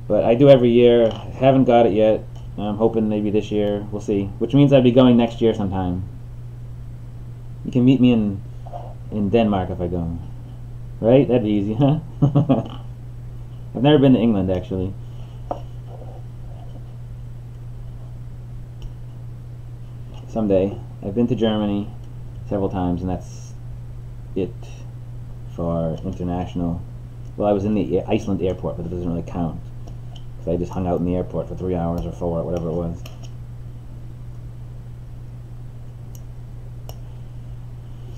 But I do every year. Haven't got it yet. I'm hoping maybe this year. We'll see. Which means I'll be going next year sometime. You can meet me in Denmark if I go. Right? That'd be easy, huh? I've never been to England, actually. Someday. I've been to Germany several times, and that's it for international. Well, I was in the Iceland airport, but it doesn't really count. So I just hung out in the airport for 3 hours or 4, or whatever it was.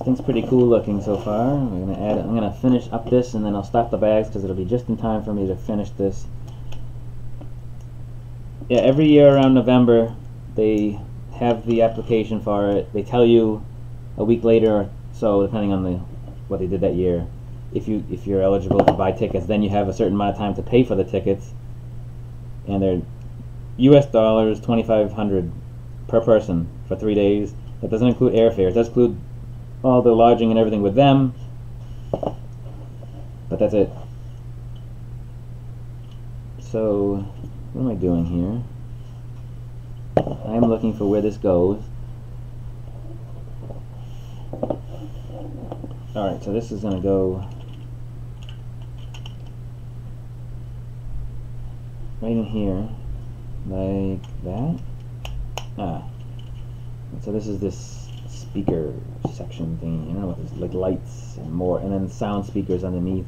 Thing's pretty cool looking so far. I'm gonna finish up this, and then I'll stop the bags because it'll be just in time for me to finish this. Yeah, every year around November they have the application for it. They tell you a week later or so, depending on what they did that year, if you're eligible to buy tickets. Then you have a certain amount of time to pay for the tickets, and they're US dollars, $2,500 per person for 3 days. That doesn't include airfare. It does include all the lodging and everything with them, but that's it. So what am I doing here? I am looking for where this goes. Alright, so this is going to go right in here, like that. So this is this speaker section thing, you know, with like lights and more, and then sound speakers underneath.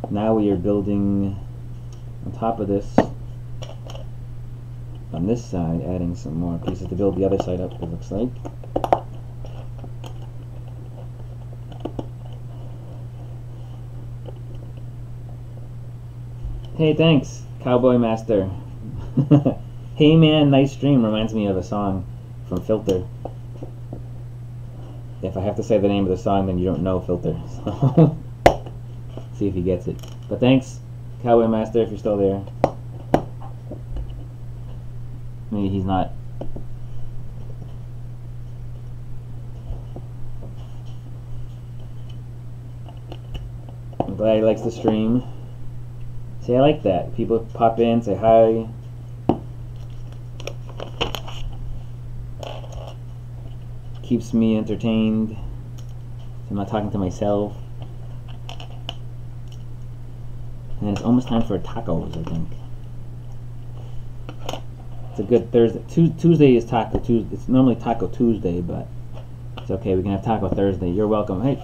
Now we are building on top of this, on this side, adding some more pieces to build the other side up, it looks like. Hey, thanks, Cowboy Master. Hey man, nice stream. Reminds me of a song from Filter. If I have to say the name of the song, then you don't know Filter. So see if he gets it. But thanks, Cowboy Master, if you're still there. Maybe he's not. I'm glad he likes the stream. See, I like that. People pop in, say hi. Keeps me entertained. So I'm not talking to myself. And it's almost time for tacos, I think. It's a good Thursday. Tuesday is Taco Tuesday. It's normally Taco Tuesday, but it's okay. We can have Taco Thursday. You're welcome. Hey.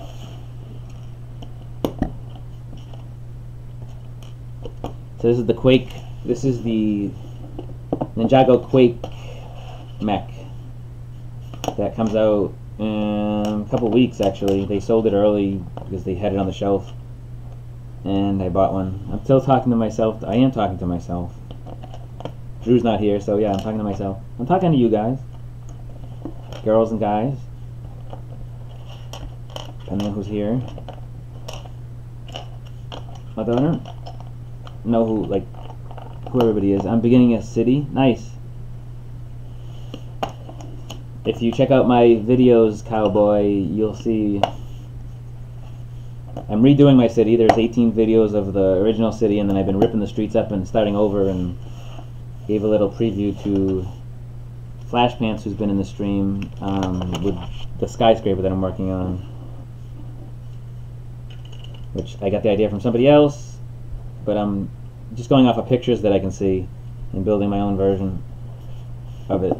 So this is the Quake. This is the Ninjago Quake Mech that comes out in a couple weeks. Actually, they sold it early because they had it on the shelf, and I bought one. I'm still talking to myself. I am talking to myself. Drew's not here, so yeah, I'm talking to myself. I'm talking to you guys, girls and guys, depending on who's here. I don't know who everybody is. I'm beginning a city. Nice. If you check out my videos, Cowboy, you'll see I'm redoing my city. There's 18 videos of the original city, and then I've been ripping the streets up and starting over, and gave a little preview to Flash Pants, who's been in the stream, with the skyscraper that I'm working on, which I got the idea from somebody else, but I'm just going off of pictures that I can see and building my own version of it.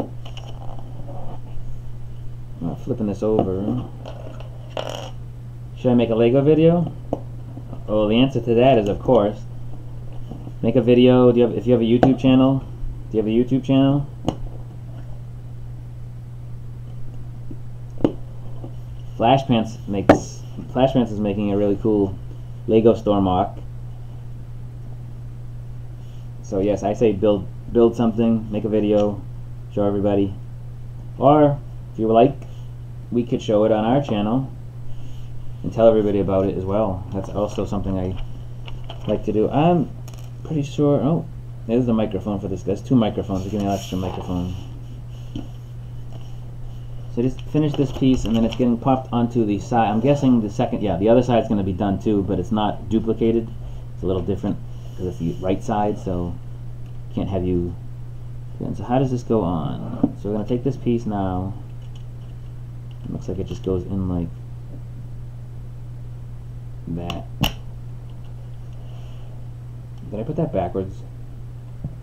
I'm flipping this over. Should I make a Lego video? Oh, the answer to that is of course. Make a video. If you have a YouTube channel? Do you have a YouTube channel? Flash Pants is making a really cool Lego store mock. So yes, I say build something, make a video, show everybody. Or if you would like, we could show it on our channel and tell everybody about it as well. That's also something I like to do. I'm pretty sure. Oh, there's the microphone for this. There's two microphones. Give me an extra microphone. So just finish this piece, and then it's getting popped onto the side. I'm guessing the second, yeah, the other side's going to be done too, but it's not duplicated. It's a little different because it's the right side, so can't have you. So how does this go on? So we're going to take this piece now. It looks like it just goes in like that. Did I put that backwards?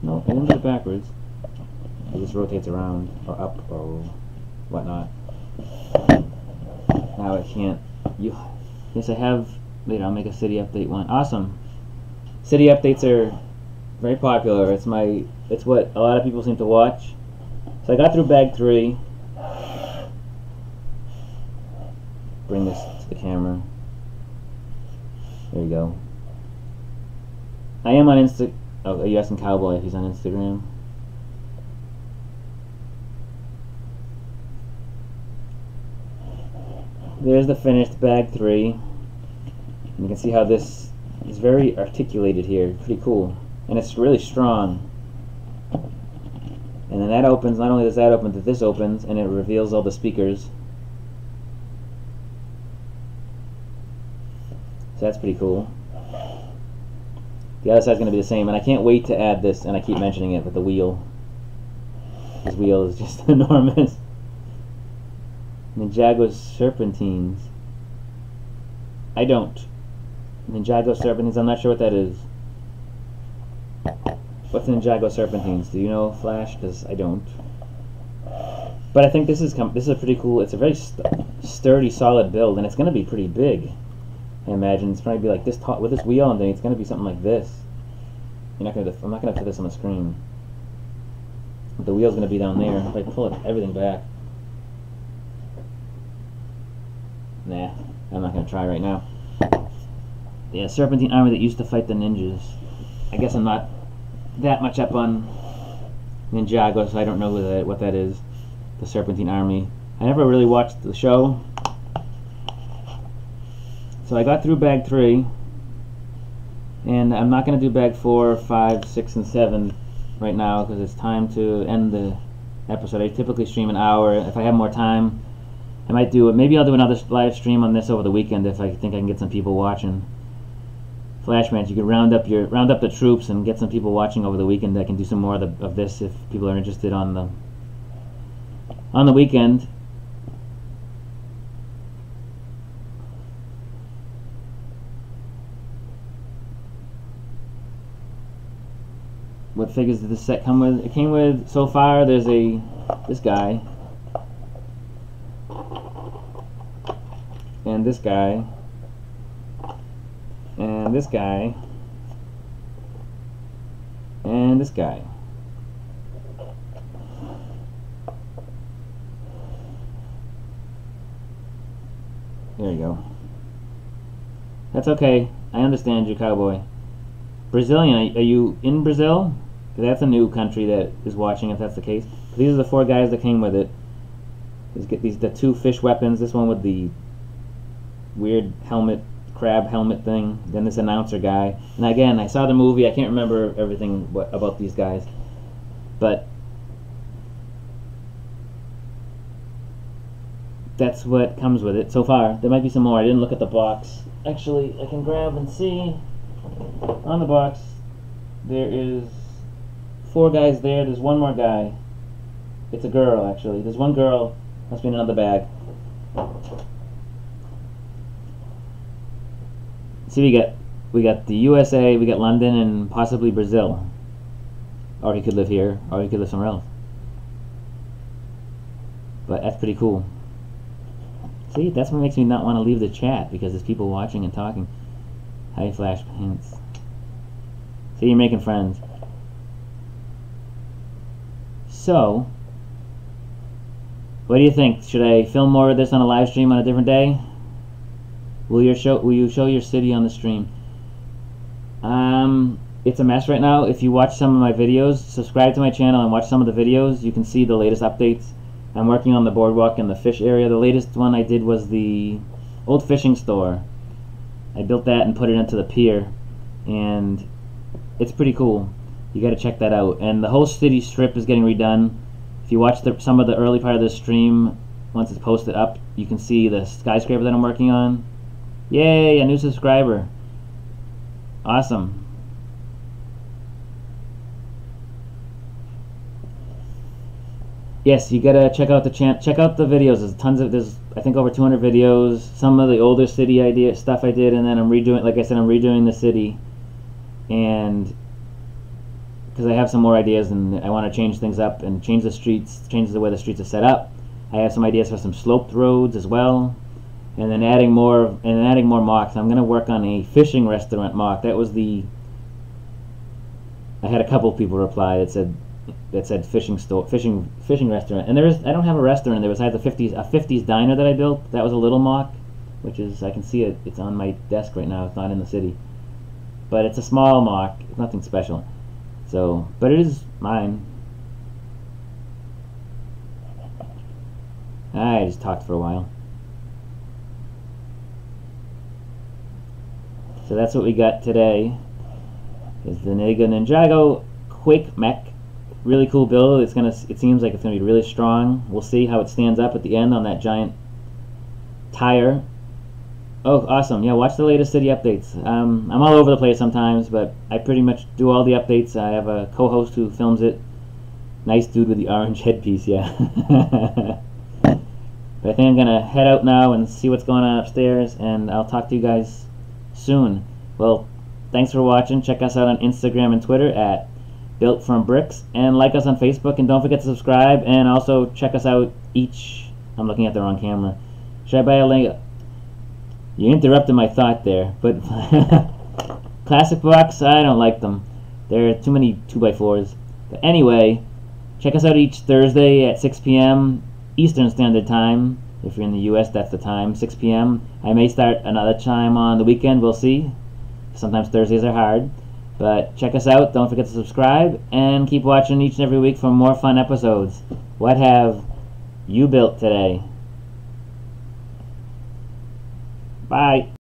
No, I didn't put it backwards. It just rotates around or up or whatnot. Now I can't. Yes, I have. Later, I'll make a city update one. Awesome. City updates are very popular. It's what a lot of people seem to watch. So I got through bag 3. Bring this to the camera. There you go. I am on Insta. Oh, are you asking Cowboy if he's on Instagram? There's the finished bag 3. And you can see how this is very articulated here. Pretty cool. And it's really strong. And then that opens, not only does that open, but this opens, and it reveals all the speakers. So that's pretty cool. The other side's going to be the same, and I can't wait to add this, and I keep mentioning it, but the wheel. This wheel is just enormous. Ninjago Serpentines. I don't. Ninjago Serpentines, I'm not sure what that is. What's Ninjago Serpentines? Do you know, Flash? Because I don't. But I think this is a pretty cool. It's a very sturdy, solid build, and it's going to be pretty big. I imagine it's probably be like this with this wheel, and then it's going to be something like this. I'm not going to put this on the screen. But the wheel's going to be down there. If I pull everything back. Nah, I'm not going to try right now. Yeah, Serpentine army that used to fight the ninjas. I guess I'm not that much up on Ninjago, so I don't know what that is. The Serpentine army. I never really watched the show. So I got through bag 3, and I'm not going to do bag 4, 5, 6, and 7 right now because it's time to end the episode. I typically stream an hour. If I have more time, I might do it. Maybe I'll do another live stream on this over the weekend if I think I can get some people watching. Flashman, you can round up the troops and get some people watching over the weekend. I can do some more of this if people are interested on the weekend. What figures did this set come with? It came with, so far, there's this guy, and this guy, and this guy, and this guy. There you go. That's okay. I understand you, Cowboy. Brazilian, are you in Brazil? That's a new country that is watching, if that's the case. These are the 4 guys that came with it. The 2 fish weapons. This one with the weird helmet, crab helmet thing. Then this announcer guy. And again, I saw the movie. I can't remember everything about these guys, but that's what comes with it so far. There might be some more. I didn't look at the box. Actually, I can grab and see. On the box, there is 4 guys there. There's one more guy. It's a girl, actually. There's one girl. Must be in another bag. See, we got the USA, we got London, and possibly Brazil. Or he could live here, or he could live somewhere else. But that's pretty cool. See, that's what makes me not want to leave the chat, because there's people watching and talking. Hi, Flash Pants. See, you're making friends. So, what do you think? Should I film more of this on a live stream on a different day? Will you show your city on the stream? It's a mess right now. If you watch some of my videos, subscribe to my channel and watch some of the videos, you can see the latest updates. I'm working on the boardwalk and the fish area. The latest one I did was the old fishing store. I built that and put it into the pier, and it's pretty cool. You got to check that out. And the whole city strip is getting redone. If you watch some of the early part of the stream, once it's posted up, you can see the skyscraper that I'm working on. Yay, a new subscriber. Awesome. Yes, you gotta check out the videos. There's I think over 200 videos. Some of the older city stuff I did, and then I'm redoing, like I said, I'm redoing the city, and because I have some more ideas and I want to change things up and change the streets, change the way the streets are set up. I have some ideas for some sloped roads as well, and then adding more mocks. I'm gonna work on a fishing restaurant mock. That was I had a couple people reply that said that said fishing restaurant. And I don't have a restaurant there besides a 50s diner that I built. That was a little mock, which is, I can see it. It's on my desk right now. It's not in the city, but it's a small mock. It's nothing special. So, but it is mine. I just talked for a while. So that's what we got today. Is the Ninjago Quake Mech. Really cool build. It seems like it's gonna be really strong. We'll see how it stands up at the end on that giant tire. Oh, awesome! Yeah, watch the latest city updates. I'm all over the place sometimes, but I pretty much do all the updates. I have a co-host who films it. Nice dude with the orange headpiece, yeah. But I think I'm gonna head out now and see what's going on upstairs, and I'll talk to you guys soon. Well, thanks for watching. Check us out on Instagram and Twitter at BuiltFromBricks, and like us on Facebook, and don't forget to subscribe, and also check us out I'm looking at the wrong camera. Should I buy a link? You interrupted my thought there, but classic blocks, I don't like them. There are too many 2x4s. But anyway, check us out each Thursday at 6 p.m. Eastern Standard Time. If you're in the US, that's the time, 6 p.m. I may start another time on the weekend, we'll see. Sometimes Thursdays are hard. But check us out, don't forget to subscribe, and keep watching each and every week for more fun episodes. What have you built today? Bye.